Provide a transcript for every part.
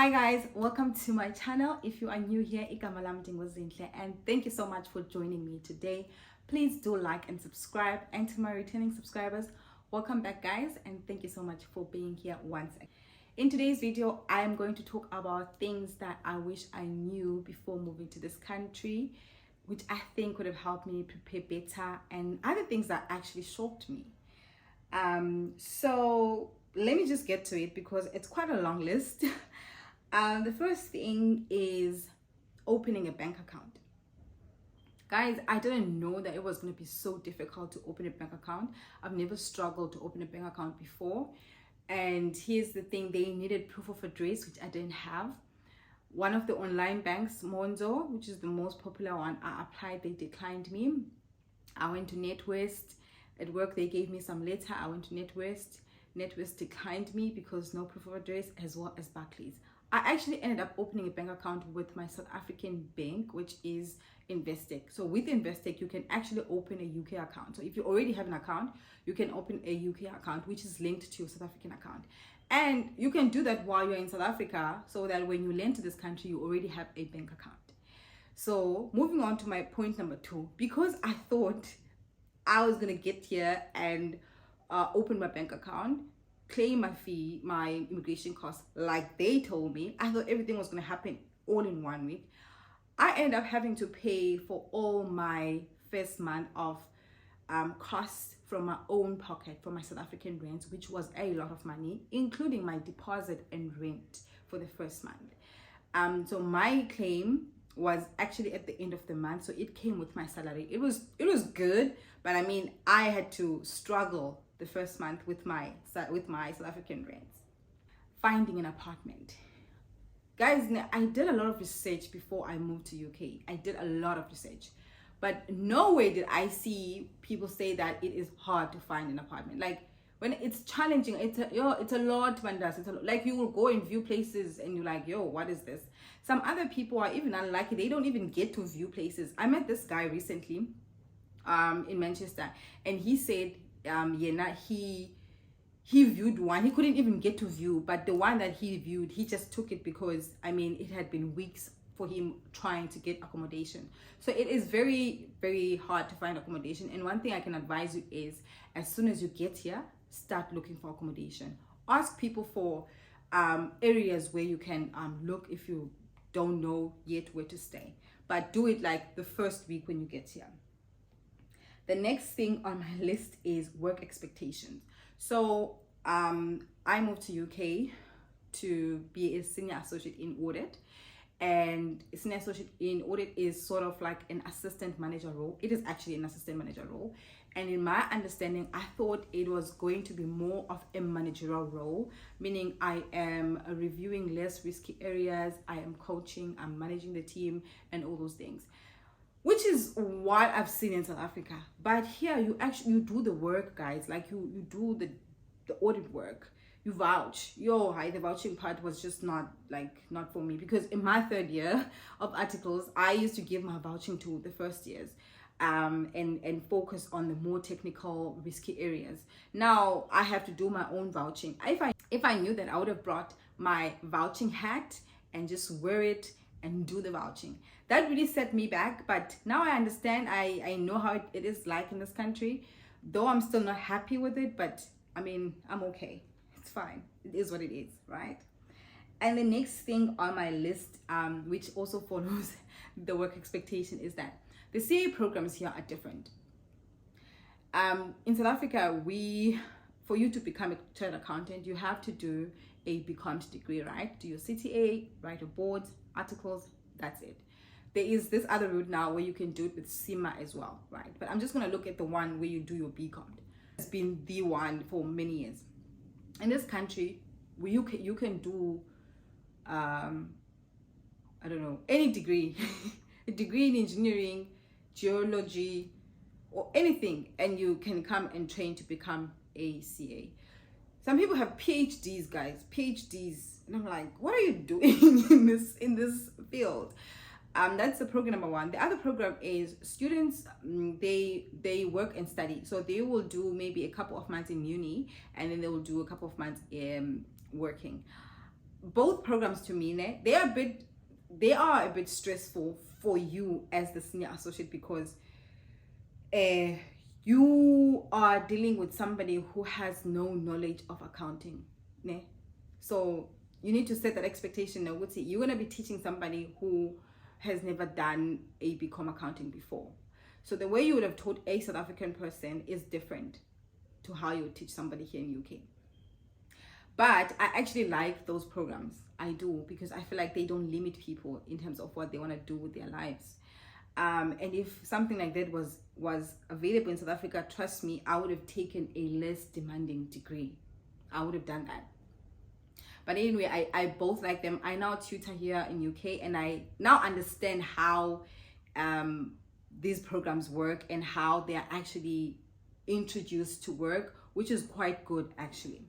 Hi guys, welcome to my channel. If you are new here, igama lami ndinguzinhle, and thank you so much for joining me today. Please do like and subscribe, and to my returning subscribers, welcome back guys, and thank you so much for being here once again. In today's video, I am going to talk about things that I wish I knew before moving to this country, which I think would have helped me prepare better, and other things that actually shocked me. So let me just get to it because it's quite a long list. The first thing is opening a bank account. Guys, I didn't know that it was going to be so difficult to open a bank account. I've never struggled to open a bank account before. And here's the thing, they needed proof of address, which I didn't have. One of the online banks, Monzo, which is the most popular one, I applied, they declined me. I went to NetWest. At work, they gave me some letter. I went to NetWest. NetWest declined me because no proof of address, as well as Barclays. I actually ended up opening a bank account with my South African bank, which is Investec. So with Investec, you can actually open a UK account. So if you already have an account, you can open a UK account, which is linked to your South African account. And you can do that while you're in South Africa, so that when you land to this country, you already have a bank account. So moving on to my point number 2, because I thought I was going to get here and open my bank account, claim my fee, my immigration costs like they told me. I thought everything was going to happen all in 1 week. I ended up having to pay for all my first month of costs from my own pocket, from my South African rent, which was a lot of money, including my deposit and rent for the first month. So my claim was actually at the end of the month, so it came with my salary. It was good, but I mean, I had to struggle the first month with my South African rents. Finding an apartment. Guys, I did a lot of research before I moved to UK. I did a lot of research, but nowhere did I see people say that it is hard to find an apartment. Like, when it's challenging, it's a lot, Vandas. It's like you will go and view places and you're like, yo, what is this? Some other people are even unlucky. They don't even get to view places. I met this guy recently in Manchester, and he said he viewed one. He couldn't even get to view, but the one that he viewed, he just took it because, I mean, it had been weeks for him trying to get accommodation. So it is very, very hard to find accommodation. And one thing I can advise you is, as soon as you get here, start looking for accommodation. Ask people for areas where you can look if you don't know yet where to stay. But do it like the first week when you get here. The next thing on my list is work expectations. So I moved to UK to be a senior associate in audit, and a senior associate in audit is sort of like an assistant manager role. It is actually an assistant manager role, and in my understanding, I thought it was going to be more of a managerial role, meaning I am reviewing less risky areas, I am coaching, I'm managing the team, and all those things, which is what I've seen in South Africa. But here you do the work, guys. Like you do the audit work, you vouch. The vouching part was just not for me, because in my 3rd year of articles, I used to give my vouching to the first years and focus on the more technical risky areas. Now I have to do my own vouching. If I knew that, I would have brought my vouching hat and just wear it and do the vouching. That really set me back, but now I understand. I know how it is like in this country, though I'm still not happy with it, but I mean, I'm okay. It's fine. It is what it is, right? And the next thing on my list, which also follows the work expectation, is that the CA programs here are different. In South Africa, for you to become a chartered accountant, you have to do a BCom degree, right? Do your CTA, write your boards, articles, that's it. There is this other route now where you can do it with CIMA as well, right? But I'm just going to look at the one where you do your BCom. It's been the one for many years. In this country, where you can do, I don't know, any degree, a degree in engineering, geology, or anything, and you can come and train to become a CA. Some people have PhDs, guys, PhDs, and I'm like, what are you doing in this field? That's the program number 1. The other program is students, they work and study. So they will do maybe a couple of months in uni, and then they will do a couple of months working. both programs to me, ne, they are a bit stressful for you as the senior associate, because you are dealing with somebody who has no knowledge of accounting, ne? So you need to set that expectation. Now, you're going to be teaching somebody who has never done a BCom accounting before. So the way you would have taught a South African person is different to how you would teach somebody here in UK. But I actually like those programs. I do, because I feel like they don't limit people in terms of what they want to do with their lives. And if something like that was available in South Africa, trust me, I would have taken a less demanding degree. I would have done that. But anyway, I both like them. I now tutor here in UK, and I now understand how these programs work and how they are actually introduced to work, which is quite good actually.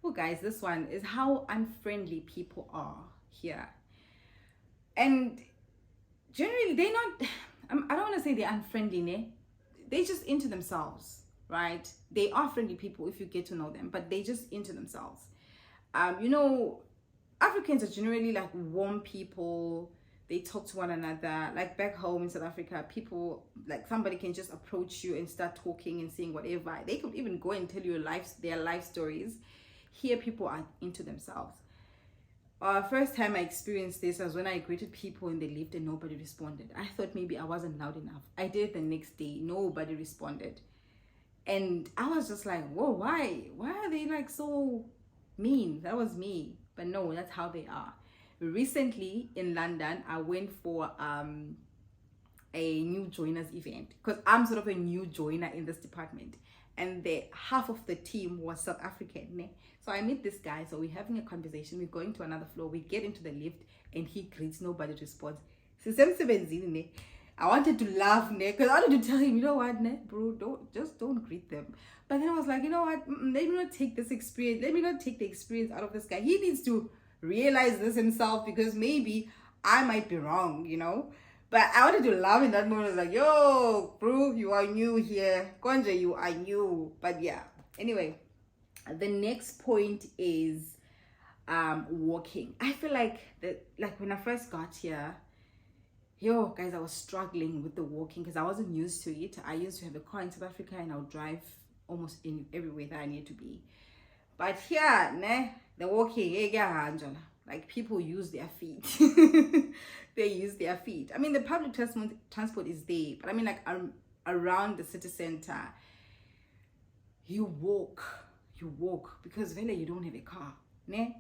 Well guys, this one is how unfriendly people are here. And generally they're not, I don't want to say they're unfriendly, ne? They're just into themselves, right? They are friendly people if you get to know them, but they just into themselves. You know, Africans are generally like warm people. They talk to one another. Like back home in South Africa, people, like somebody can just approach you and start talking and saying whatever. They could even go and tell you their life stories. Here, people are into themselves. First time I experienced this was when I greeted people in the lift and nobody responded. I thought maybe I wasn't loud enough. I did it the next day. Nobody responded. And I was just like, whoa, why? Why are they like so mean? That was me. But no, that's how they are. Recently in London, I went for a new joiners event, because I'm sort of a new joiner in this department, and half of the team was South African, ne? So I meet this guy, so we're having a conversation, we're going to another floor, we get into the lift and he greets, nobody responds. I wanted to laugh, ne, because I wanted to tell him, you know what, ne, bro, don't greet them. But then I was like, you know what, let me not take this experience, let me not take the experience out of this guy. He needs to realize this himself, because maybe I might be wrong, you know. But I wanted to laugh in that moment. I was like, yo, bro, you are new here. Konja, you are new. But yeah, anyway, the next point is walking. I feel like when I first got here, yo, guys, I was struggling with the walking because I wasn't used to it. I used to have a car in South Africa and I would drive almost in everywhere that I need to be. But here, ne, the walking, like people use their feet. They use their feet. I mean, the public transport is there, but I mean, like around the city center, you walk because really you don't have a car, ne?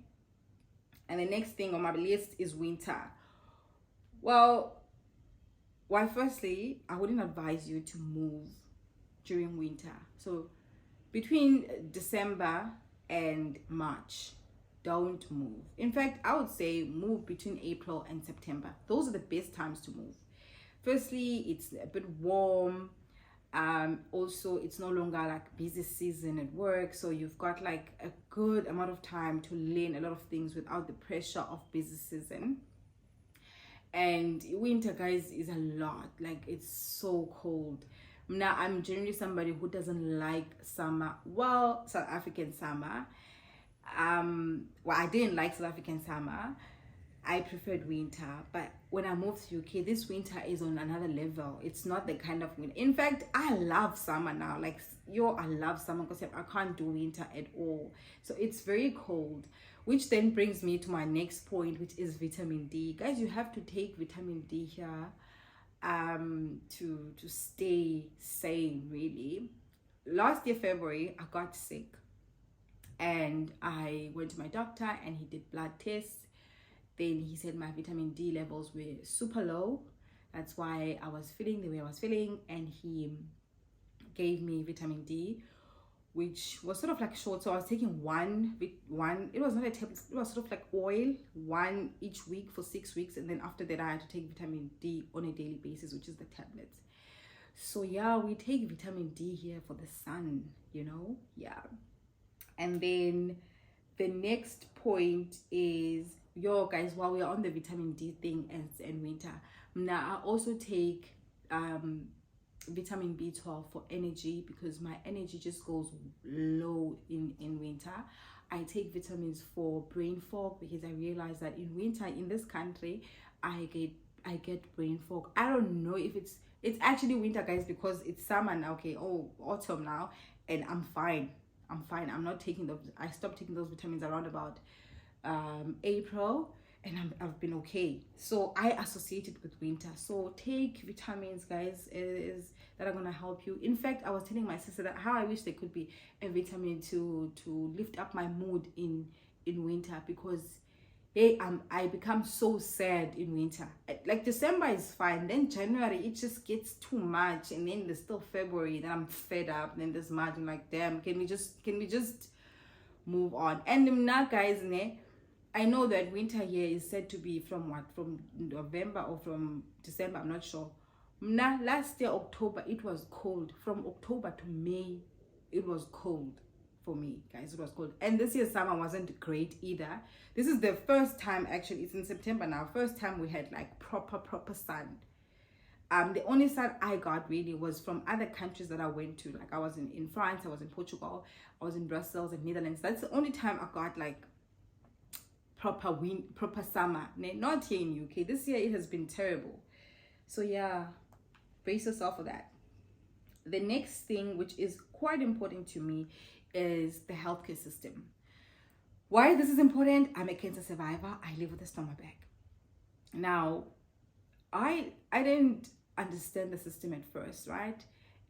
And the next thing on my list is winter. Well, firstly, I wouldn't advise you to move during winter. So between December and March, don't move. In fact, I would say move between April and September. Those are the best times to move. Firstly, it's a bit warm. Also, it's no longer like busy season at work, so you've got like a good amount of time to learn a lot of things without the pressure of busy season. And winter, guys, is a lot. Like, it's so cold. Now, I'm generally somebody who doesn't like summer. Well, South African summer. Well, I didn't like South African summer. I preferred winter. But when I moved to UK, this winter is on another level. It's not the kind of winter. In fact, I love summer now. Like, I love summer because I can't do winter at all. So it's very cold. Which then brings me to my next point, which is vitamin D. Guys, you have to take vitamin D here to stay sane, really. Last year, February, I got sick. And I went to my doctor and he did blood tests. Then he said my vitamin D levels were super low. That's why I was feeling the way I was feeling. And he gave me vitamin D, which was sort of like short. So I was taking one, it was not a tablet, it was sort of like oil, one each week for 6 weeks. And then after that, I had to take vitamin D on a daily basis, which is the tablets. So yeah, we take vitamin D here for the sun, you know, yeah. And then the next point is, yo guys, while we're on the vitamin D thing and winter, now I also take vitamin B12 for energy, because my energy just goes low in winter. I take vitamins for brain fog, because I realize that in winter in this country I get brain fog. I don't know if it's actually winter, guys, because it's summer now. Okay, oh, autumn now, and I'm fine. I'm not taking those. I stopped taking those vitamins around about April, and I've been okay. So I associate it with winter. So take vitamins, guys, is that are gonna help you. In fact, I was telling my sister that how I wish there could be a vitamin to lift up my mood in winter, because hey, I become so sad in winter. Like December is fine, then January it just gets too much, and then there's still February, then I'm fed up, then there's March, I'm like, damn, can we just move on? And now, guys, I know that winter here is said to be from November or from December, I'm not sure. Now, last year October it was cold. From October to May it was cold for me, guys. It was cold. And this year's summer wasn't great either. This is the first time, actually it's in September now, first time we had like proper sun. The only sun I got really was from other countries that I went to. Like I was in France, I was in Portugal, I was in Brussels and Netherlands. That's the only time I got like proper summer. Not here in UK. This year it has been terrible. So yeah, brace yourself for that. The next thing, which is quite important to me, is the healthcare system. Why this is important? I'm a cancer survivor. I live with a stomach bag. Now, I didn't understand the system at first, right?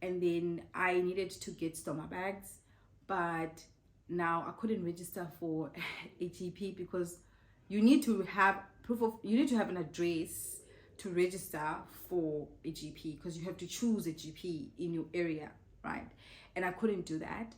And then I needed to get stomach bags, but now I couldn't register for a GP, because you need to have an address to register for a GP, because you have to choose a GP in your area, right? And I couldn't do that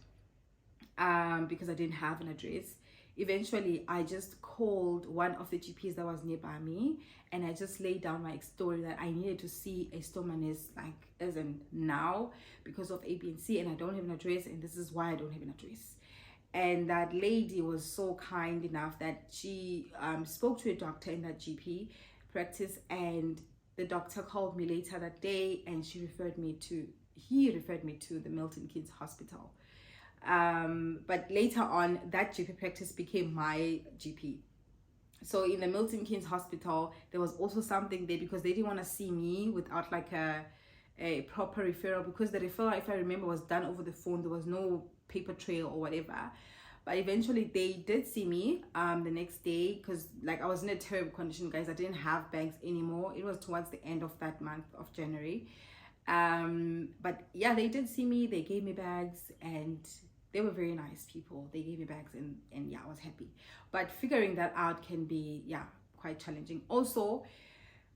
because I didn't have an address. Eventually I just called one of the GPs that was nearby me, and I just laid down my story that I needed to see a stomatist, like as in now, because of A, B, and C, and I don't have an address, and this is why I don't have an address. And that lady was so kind enough that she spoke to a doctor in that GP practice, and the doctor called me later that day, and he referred me to the Milton Keynes Hospital. But later on, that GP practice became my GP. So in the Milton Keynes Hospital, there was also something there, because they didn't want to see me without like a proper referral, because the referral, if I remember, was done over the phone. There was no paper trail or whatever. But eventually they did see me the next day, because like I was in a terrible condition, guys. I didn't have bags anymore. It was towards the end of that month of January. But yeah, they did see me. They gave me bags, and they were very nice people. They gave me bags, and yeah, I was happy. But figuring that out can be, yeah, quite challenging. Also,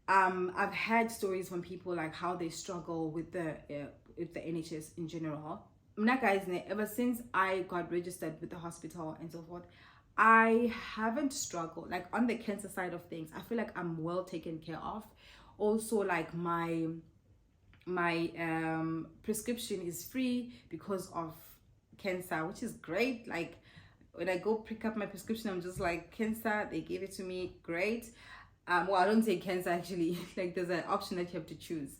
I've had stories from people like how they struggle with the NHS in general. Now, guys, ever since I got registered with the hospital and so forth, I haven't struggled. Like on the cancer side of things, I feel like I'm well taken care of. Also, like my prescription is free because of cancer, which is great. Like when I go pick up my prescription, I'm just like, cancer, they gave it to me, great. Well, I don't say cancer actually. Like there's an option that you have to choose.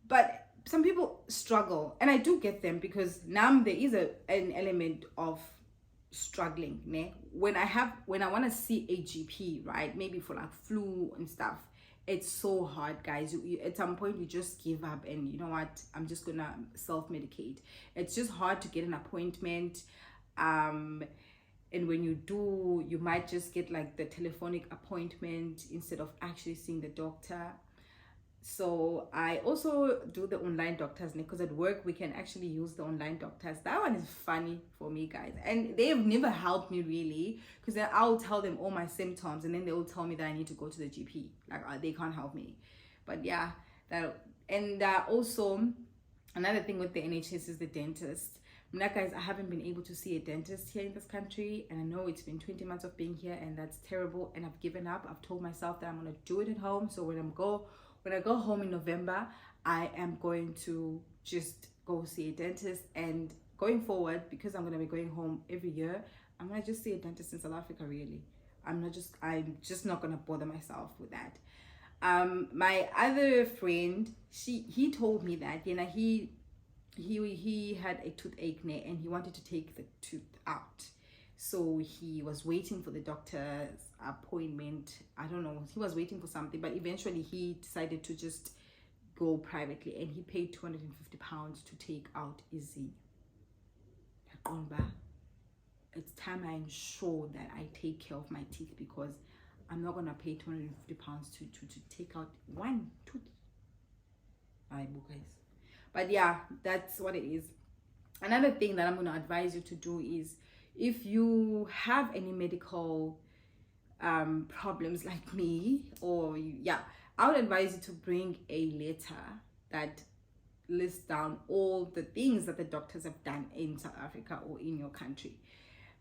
But some people struggle, and I do get them, because now there is an element of struggling. When I want to see a GP, right, maybe for like flu and stuff, it's so hard, guys. At some point you just give up, and you know what, I'm just gonna self-medicate. It's just hard to get an appointment, and when you do, you might just get like the telephonic appointment instead of actually seeing the doctor. So I also do the online doctors, because at work we can actually use the online doctors. That one is funny for me, guys, and they have never helped me really, because then I'll tell them all my symptoms, and then they will tell me that I need to go to the GP. Like they can't help me. But yeah, also another thing with the NHS is the dentist. Now, guys, I haven't been able to see a dentist here in this country, and I know it's been 20 months of being here, and that's terrible, and I've given up. I've told myself that I'm gonna do it at home. So when I go home in November, I am going to just go see a dentist. And going forward, because I'm going to be going home every year, I'm going to just see a dentist in South Africa, really. I'm just not going to bother myself with that. My other friend, he told me that, you know, he had a toothache, and he wanted to take the tooth out. So he was waiting for the doctor's appointment. I don't know, he was waiting for something, but eventually he decided to just go privately, and he paid £250 to take out Izzy. It's time I ensure that I take care of my teeth, because I'm not gonna pay £250 to take out one tooth. Alright, guys. But yeah, that's what it is. Another thing that I'm gonna advise you to do is, if you have any medical problems like me, or I would advise you to bring a letter that lists down all the things that the doctors have done in South Africa or in your country.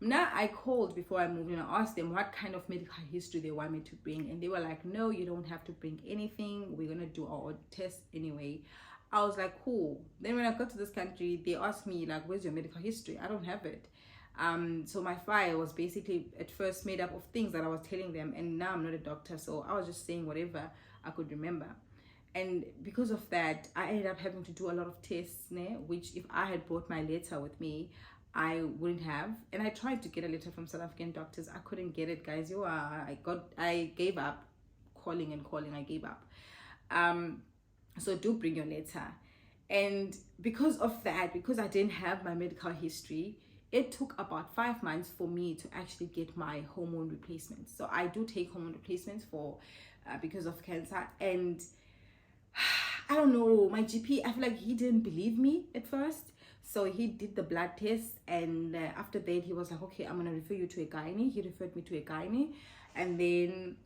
Now, I called before I moved and I asked them what kind of medical history they want me to bring, and they were like, no, you don't have to bring anything, we're gonna do our tests anyway. I was like, cool. Then when I got to this country, they asked me like, where's your medical history? I don't have it. So my file was basically at first made up of things that I was telling them, and now I'm not a doctor, so I was just saying whatever I could remember. And because of that, I ended up having to do a lot of tests, which if I had brought my letter with me, I wouldn't have. And I tried to get a letter from South African doctors. I couldn't get it, guys. I gave up. Calling, I gave up. So do bring your letter. And because of that, because I didn't have my medical history, it took about 5 months for me to actually get my hormone replacements. So I do take hormone replacements for because of cancer. And I don't know, my GP, I feel like he didn't believe me at first. So he did the blood test, and after that he was like, okay, I'm gonna refer you to a gynae. He referred me to a gynae, and then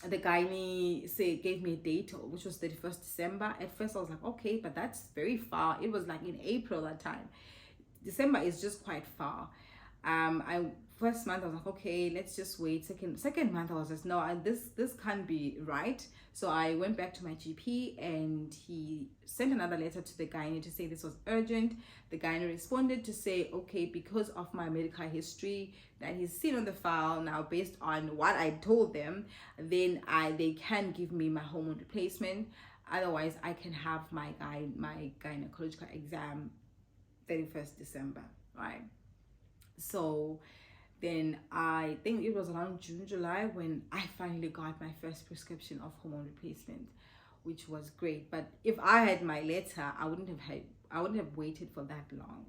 the gynae gave me a date, which was 31st December. At first I was like, okay, but that's very far. It was like in April that time. December is just quite far. First month I was like, okay, let's just wait. Second month I was just, no, this can't be right. So I went back to my GP, and he sent another letter to the gynae to say this was urgent. The gynae responded to say, okay, because of my medical history that he's seen on the file now, based on what I told them, then they can give me my hormone replacement. Otherwise I can have my gynecological exam 31st December, right? So then I think it was around June, July when I finally got my first prescription of hormone replacement, which was great. But if I had my letter, I wouldn't have waited for that long.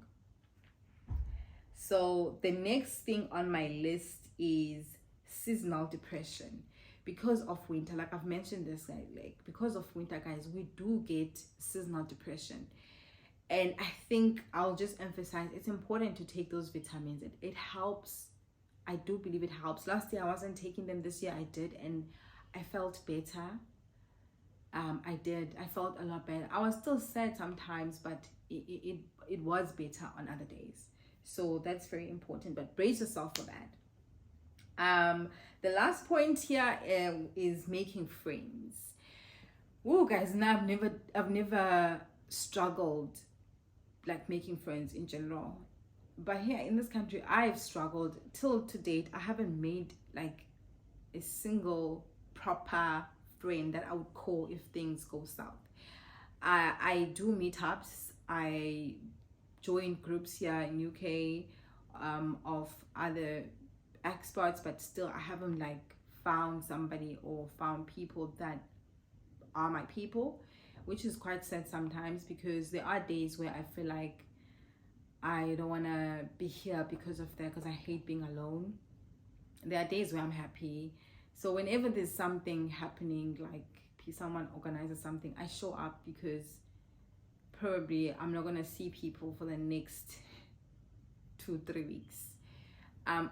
So the next thing on my list is seasonal depression. Because of winter, like I've mentioned this, like because of winter, guys, we do get seasonal depression. And I think I'll just emphasize, it's important to take those vitamins. It helps. I do believe it helps. Last year I wasn't taking them. This year I did, and I felt better. I felt a lot better. I was still sad sometimes, but it was better on other days. So that's very important, but brace yourself for that. The last point here is making friends. Oh, guys, now I've never struggled like making friends in general, but here in this country I've struggled till to date. I haven't made like a single proper friend that I would call if things go south. I do meetups. I join groups here in UK of other expats, but still I haven't like found somebody or found people that are my people, which is quite sad sometimes, because there are days where I feel like I don't want to be here because of that, because I hate being alone. There are days where I'm happy. So whenever there's something happening, like someone organizes something, I show up, because probably I'm not going to see people for the next 2-3 weeks.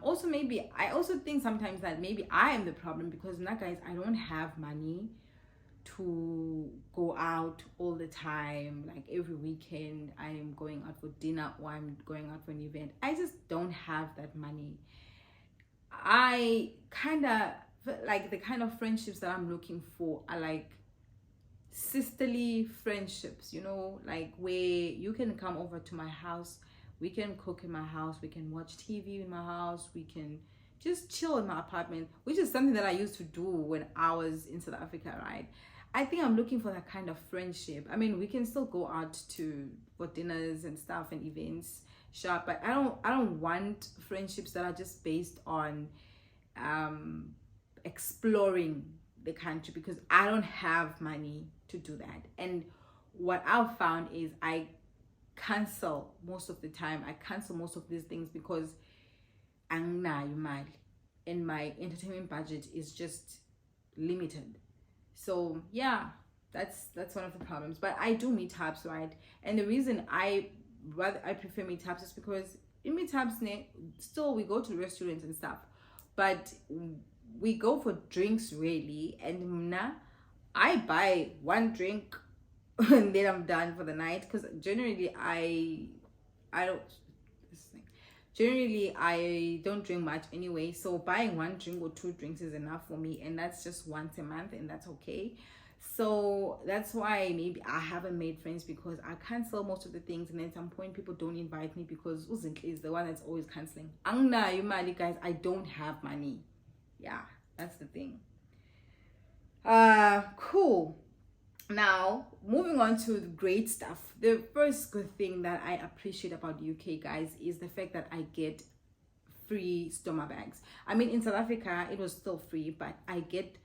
Also, maybe I also think sometimes that maybe I am the problem, because now, guys, I don't have money to go out all the time. Like every weekend I am going out for dinner, or I'm going out for an event. I just don't have that money. I kind of like the kind of friendships that I'm looking for are like sisterly friendships, like where you can come over to my house, we can cook in my house, we can watch TV in my house, we can just chill in my apartment, which is something that I used to do when I was in South Africa, right? I think I'm looking for that kind of friendship. I mean, we can still go out for dinners and stuff and events, shop, but I don't want friendships that are just based on exploring the country, because I don't have money to do that. And what I've found is I cancel most of the time. I cancel most of these things because anginayo imali, and my entertainment budget is just limited. So yeah, that's one of the problems. But I do meetups, right? And the reason I prefer meetups is because in meetups, still we go to restaurants and stuff, but we go for drinks really. And I buy one drink and then I'm done for the night, because generally I don't generally I don't drink much anyway, so buying one drink or two drinks is enough for me, and that's just once a month, and that's okay. So that's why maybe I haven't made friends, because I cancel most of the things, and then at some point people don't invite me because Uzintle is the one that's always canceling. Angna yumali, guys, I don't have money. Yeah, that's the thing. Cool. Now, moving on to the great stuff. The first good thing that I appreciate about the UK, guys, is the fact that I get free stoma bags. I mean, in South Africa, it was still free, but I get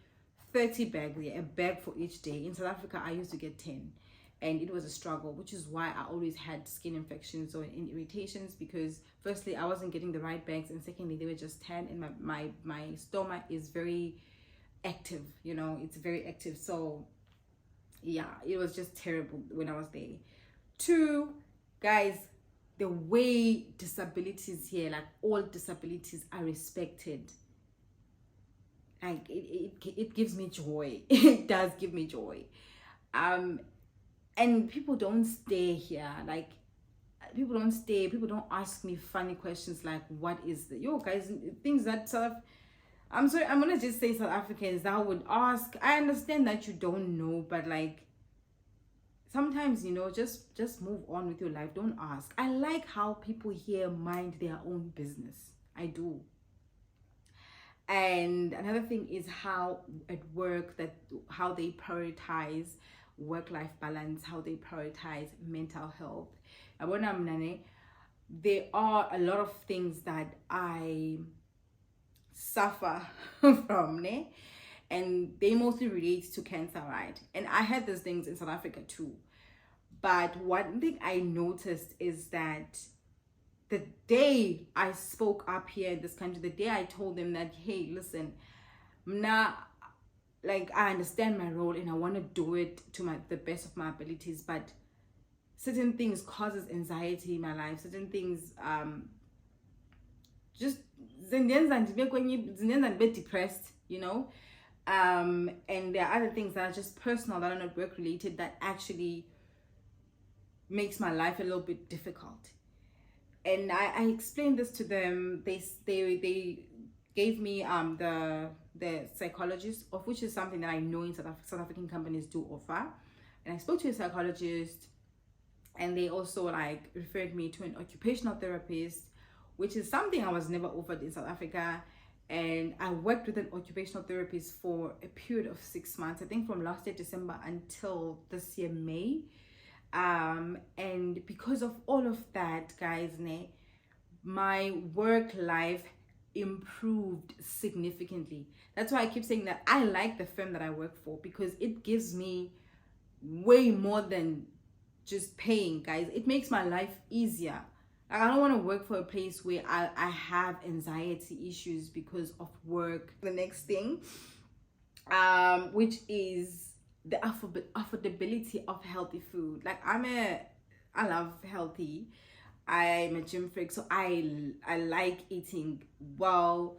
30 bags, yeah, a bag for each day. In South Africa, I used to get 10, and it was a struggle, which is why I always had skin infections or irritations, because firstly, I wasn't getting the right bags, and secondly, they were just 10, and my stoma is very active, it's very active. So yeah, it was just terrible when I was there. Two, guys, the way disabilities here, like all disabilities, are respected, like it gives me joy. It does give me joy. And people don't stay here, like people don't ask me funny questions like, what is the guys, things that I'm sorry, I'm gonna just say South Africans that would ask. I understand that you don't know, but like sometimes, just move on with your life. Don't ask. I like how people here mind their own business. I do. And another thing is how at work, how they prioritize work-life balance, how they prioritize mental health. There are a lot of things that I suffer from, and they mostly relate to cancer, right? And I had these things in South Africa too. But one thing I noticed is that the day I spoke up here in this country, the day I told them that, hey, listen, like I understand my role and I want to do it to the best of my abilities, but certain things causes anxiety in my life. Certain things just zindenza depressed, and there are other things that are just personal, that are not work related, that actually makes my life a little bit difficult. And I explained this to them. They gave me the psychologist, of which is something that I know in South African companies do offer. And I spoke to a psychologist, and they also like referred me to an occupational therapist, which is something I was never offered in South Africa. And I worked with an occupational therapist for a period of 6 months, I think from last year December until this year May. And because of all of that, guys, my work life improved significantly. That's why I keep saying that I like the firm that I work for, because it gives me way more than just paying, guys. It makes my life easier. Like, I don't want to work for a place where I have anxiety issues because of work. The next thing, which is the affordability of healthy food. Like I love healthy. I'm a gym freak, so I like eating well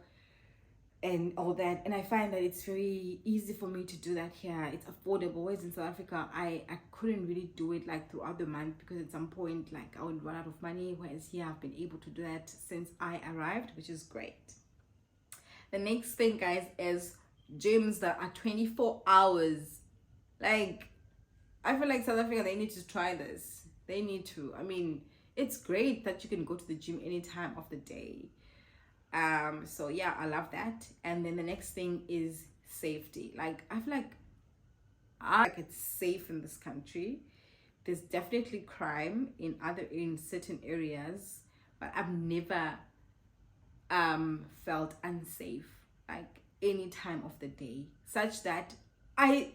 and all that, and I find that it's very easy for me to do that here. It's affordable. Whereas in South Africa, I couldn't really do it like throughout the month, because at some point like I would run out of money. Whereas here I've been able to do that since I arrived, which is great. The next thing, guys, is gyms that are 24 hours. Like, I feel like South Africa, they need to try this. They need to. I mean, it's great that you can go to the gym any time of the day. So yeah, I love that. And then the next thing is safety. Like, I feel like it's safe in this country. There's definitely crime in certain areas, but I've never felt unsafe like any time of the day, such that I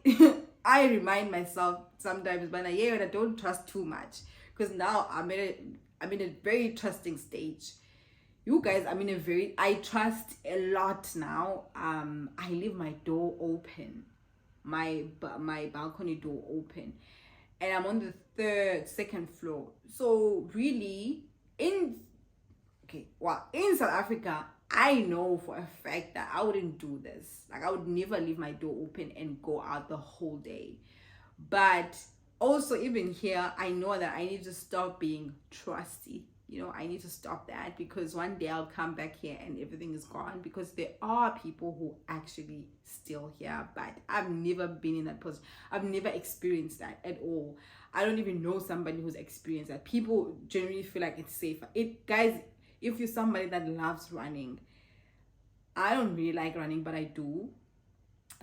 I remind myself sometimes, but I don't trust too much, because now I'm in a very trusting stage. You guys, I trust a lot now. I leave my door open, my balcony door open, and I'm on the second floor. So really, in South Africa, I know for a fact that I wouldn't do this. Like, I would never leave my door open and go out the whole day. But also, even here, I know that I need to stop being trusty. I need to stop that, because one day I'll come back here and everything is gone, because there are people who actually still here. But I've never been in that position. I've never experienced that at all. I don't even know somebody who's experienced that. People generally feel like it's safer. Guys, if you're somebody that loves running, I don't really like running, but I do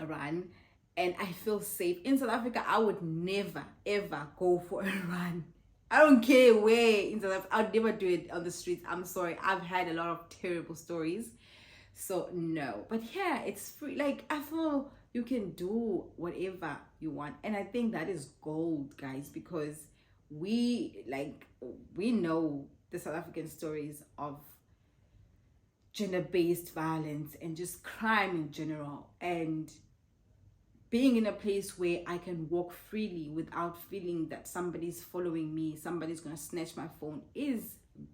run, and I feel safe. In South Africa, I would never ever go for a run. I don't care where in South Africa. I'd never do it on the streets. I'm sorry. I've had a lot of terrible stories. So no. But yeah, it's free. Like, I feel you can do whatever you want. And I think that is gold, guys, because we know the South African stories of gender-based violence and just crime in general, and being in a place where I can walk freely without feeling that somebody's following me, somebody's gonna snatch my phone, is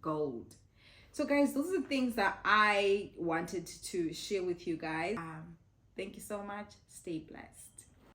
gold. So guys, those are the things that I wanted to share with you guys. Thank you so much. Stay blessed.